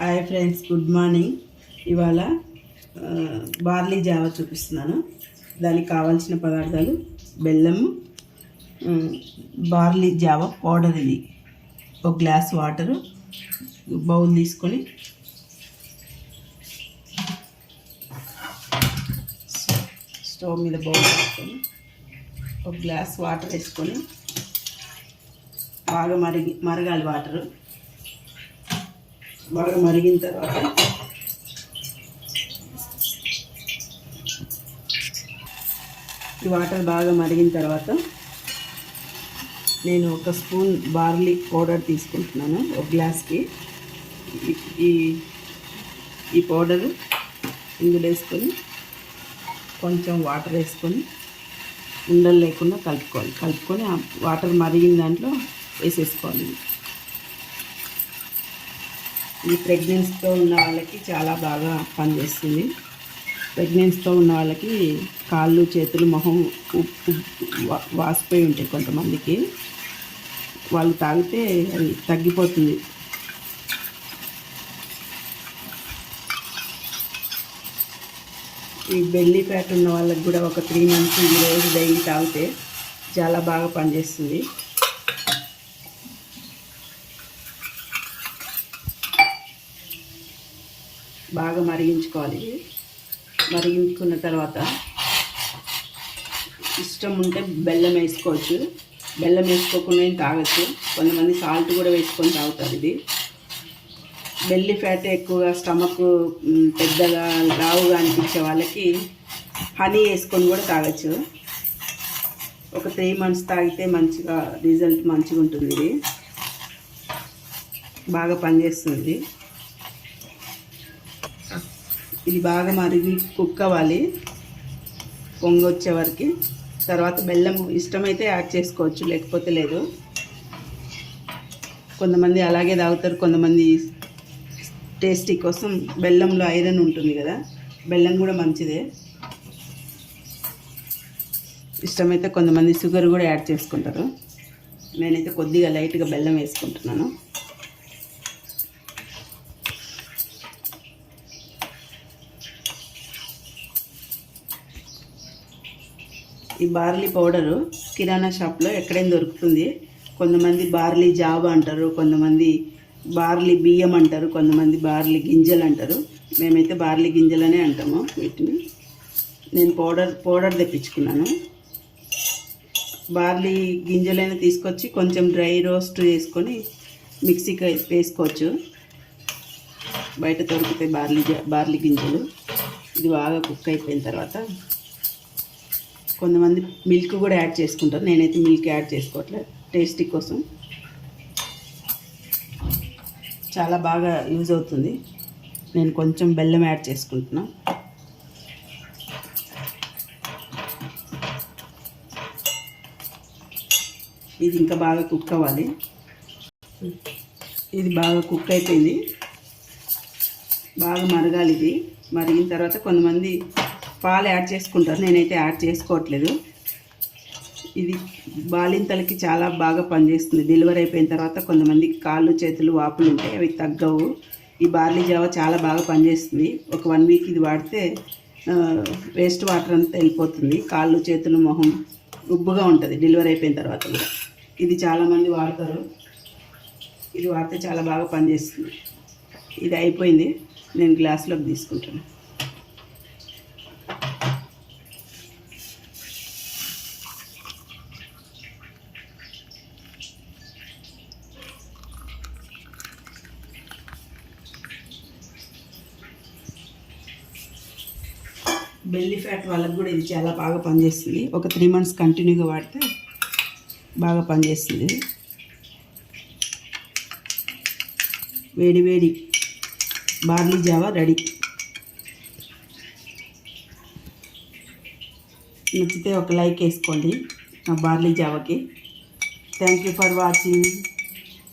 Hi friends, good morning. ఇవాళ barley Java చూపిస్తున్నాను. దానికి కావాల్సిన పదార్థాలు బెల్లము, బార్లీ జావా పౌడర్, ఇది ఒక గ్లాస్ వాటరు, బౌల్ తీసుకొని స్టవ్ మీద బౌల్ వేసుకొని ఒక గ్లాస్ వాటర్ వేసుకొని బాగా మరగాలి. వాటరు బాగా మరిగిన తర్వాత ఈ వాటర్ బాగా మరిగిన తర్వాత నేను ఒక స్పూన్ బార్లీ పౌడర్ తీసుకుంటున్నాను. ఒక గ్లాస్కి ఈ పౌడరు ఇందులో వేసుకొని కొంచెం వాటర్ వేసుకొని ఉండలు లేకుండా కలుపుకొని ఆ వాటర్ మరిగిన దాంట్లో వేసేసుకోవాలి. ఈ ప్రెగ్నెన్సీతో ఉన్న వాళ్ళకి చాలా బాగా పనిచేస్తుంది. ప్రెగ్నెన్సీతో ఉన్న వాళ్ళకి కాళ్ళు, చేతులు, మొహం వాసిపోయి ఉంటాయి కొంతమందికి. వాళ్ళు తాగితే అది తగ్గిపోతుంది. ఈ బెల్లీ ఫ్యాట్ ఉన్న వాళ్ళకి కూడా ఒక 3 months ఈ రోజు డైలీ తాగితే చాలా బాగా పనిచేస్తుంది. బాగా మరిగించుకోవాలి. మరిగించుకున్న తర్వాత ఇష్టం ఉంటే బెల్లం వేసుకోవచ్చు. బెల్లం వేసుకోకుండా తాగొచ్చు. కొంతమంది సాల్ట్ కూడా వేసుకొని తాగుతారు. ఇది బెల్లీ ఫ్యాట్ ఎక్కువగా స్టమక్ పెద్దగా లావుగా అనిపించే వాళ్ళకి హనీ వేసుకొని కూడా తాగొచ్చు. ఒక 3 months తాగితే మంచిగా రిజల్ట్ మంచిగా ఉంటుంది. ఇది బాగా పనిచేస్తుంది. ఇది బాగా మరిగి కుక్ అవ్వాలి పొంగొచ్చే వరకు. తర్వాత బెల్లం ఇష్టమైతే యాడ్ చేసుకోవచ్చు, లేకపోతే లేదు. కొంతమంది అలాగే తాగుతారు. కొంతమంది టేస్టీ కోసం బెల్లంలో ఐరన్ ఉంటుంది కదా, బెల్లం కూడా మంచిదే. ఇష్టమైతే కొంతమంది షుగర్ కూడా యాడ్ చేసుకుంటారు. నేనైతే కొద్దిగా లైట్గా బెల్లం వేసుకుంటున్నాను. ఈ బార్లీ పౌడరు కిరాణా షాప్లో ఎక్కడైనా దొరుకుతుంది. కొంతమంది బార్లీ జావా అంటారు, కొంతమంది బార్లీ బియ్యం అంటారు, కొంతమంది బార్లీ గింజలు అంటారు. మేమైతే బార్లీ గింజలనే అంటాము వీటిని. నేను పౌడర్ తెప్పించుకున్నాను. బార్లీ గింజలైనా తీసుకొచ్చి కొంచెం డ్రై రోస్ట్ చేసుకొని మిక్సీకి వేసుకోవచ్చు. బయట దొరుకుతాయి బార్లీ గింజలు. ఇది బాగా కుక్ అయిపోయిన తర్వాత కొంతమంది మిల్క్ కూడా యాడ్ చేసుకుంటారు. నేనైతే మిల్క్ యాడ్ చేసుకోవట్లేదు, టేస్టీ కోసం. చాలా బాగా యూజ్ అవుతుంది. నేను కొంచెం బెల్లం యాడ్ చేసుకుంటున్నా. ఇది ఇంకా బాగా కుక్ అవ్వాలి. ఇది బాగా కుక్ అయిపోయింది. బాగా మరగాలి. ఇది మరిగిన తర్వాత కొంతమంది పాలు యాడ్ చేసుకుంటారు. నేనైతే యాడ్ చేసుకోవట్లేదు. ఇది బాలింతలకి చాలా బాగా పనిచేస్తుంది. డెలివరీ అయిపోయిన తర్వాత కొంతమందికి కాళ్ళు, చేతులు వాపులు ఉంటాయి, అవి తగ్గవు. ఈ బార్లీ జావా చాలా బాగా పనిచేస్తుంది. ఒక 1 week ఇది వాడితే వేస్ట్ వాటర్ అంతా వెళ్ళిపోతుంది. కాళ్ళు, చేతులు, మొహం ఉబ్బుగా ఉంటుంది డెలివరీ అయిపోయిన తర్వాత కూడా. ఇది చాలామంది వాడతారు. ఇది వాడితే చాలా బాగా పనిచేస్తుంది. ఇది అయిపోయింది. నేను గ్లాసులోకి తీసుకుంటాను. బెల్లీ ఫ్యాట్ వాళ్ళకి కూడా ఇది చాలా బాగా పనిచేస్తుంది. ఒక 3 months కంటిన్యూగా వాడితే బాగా పనిచేస్తుంది. వేడి వేడి బార్లీ జావా రెడీ. నచ్చితే ఒక లైక్ వేసుకోండి నా బార్లీ జావాకి. Thank you for watching.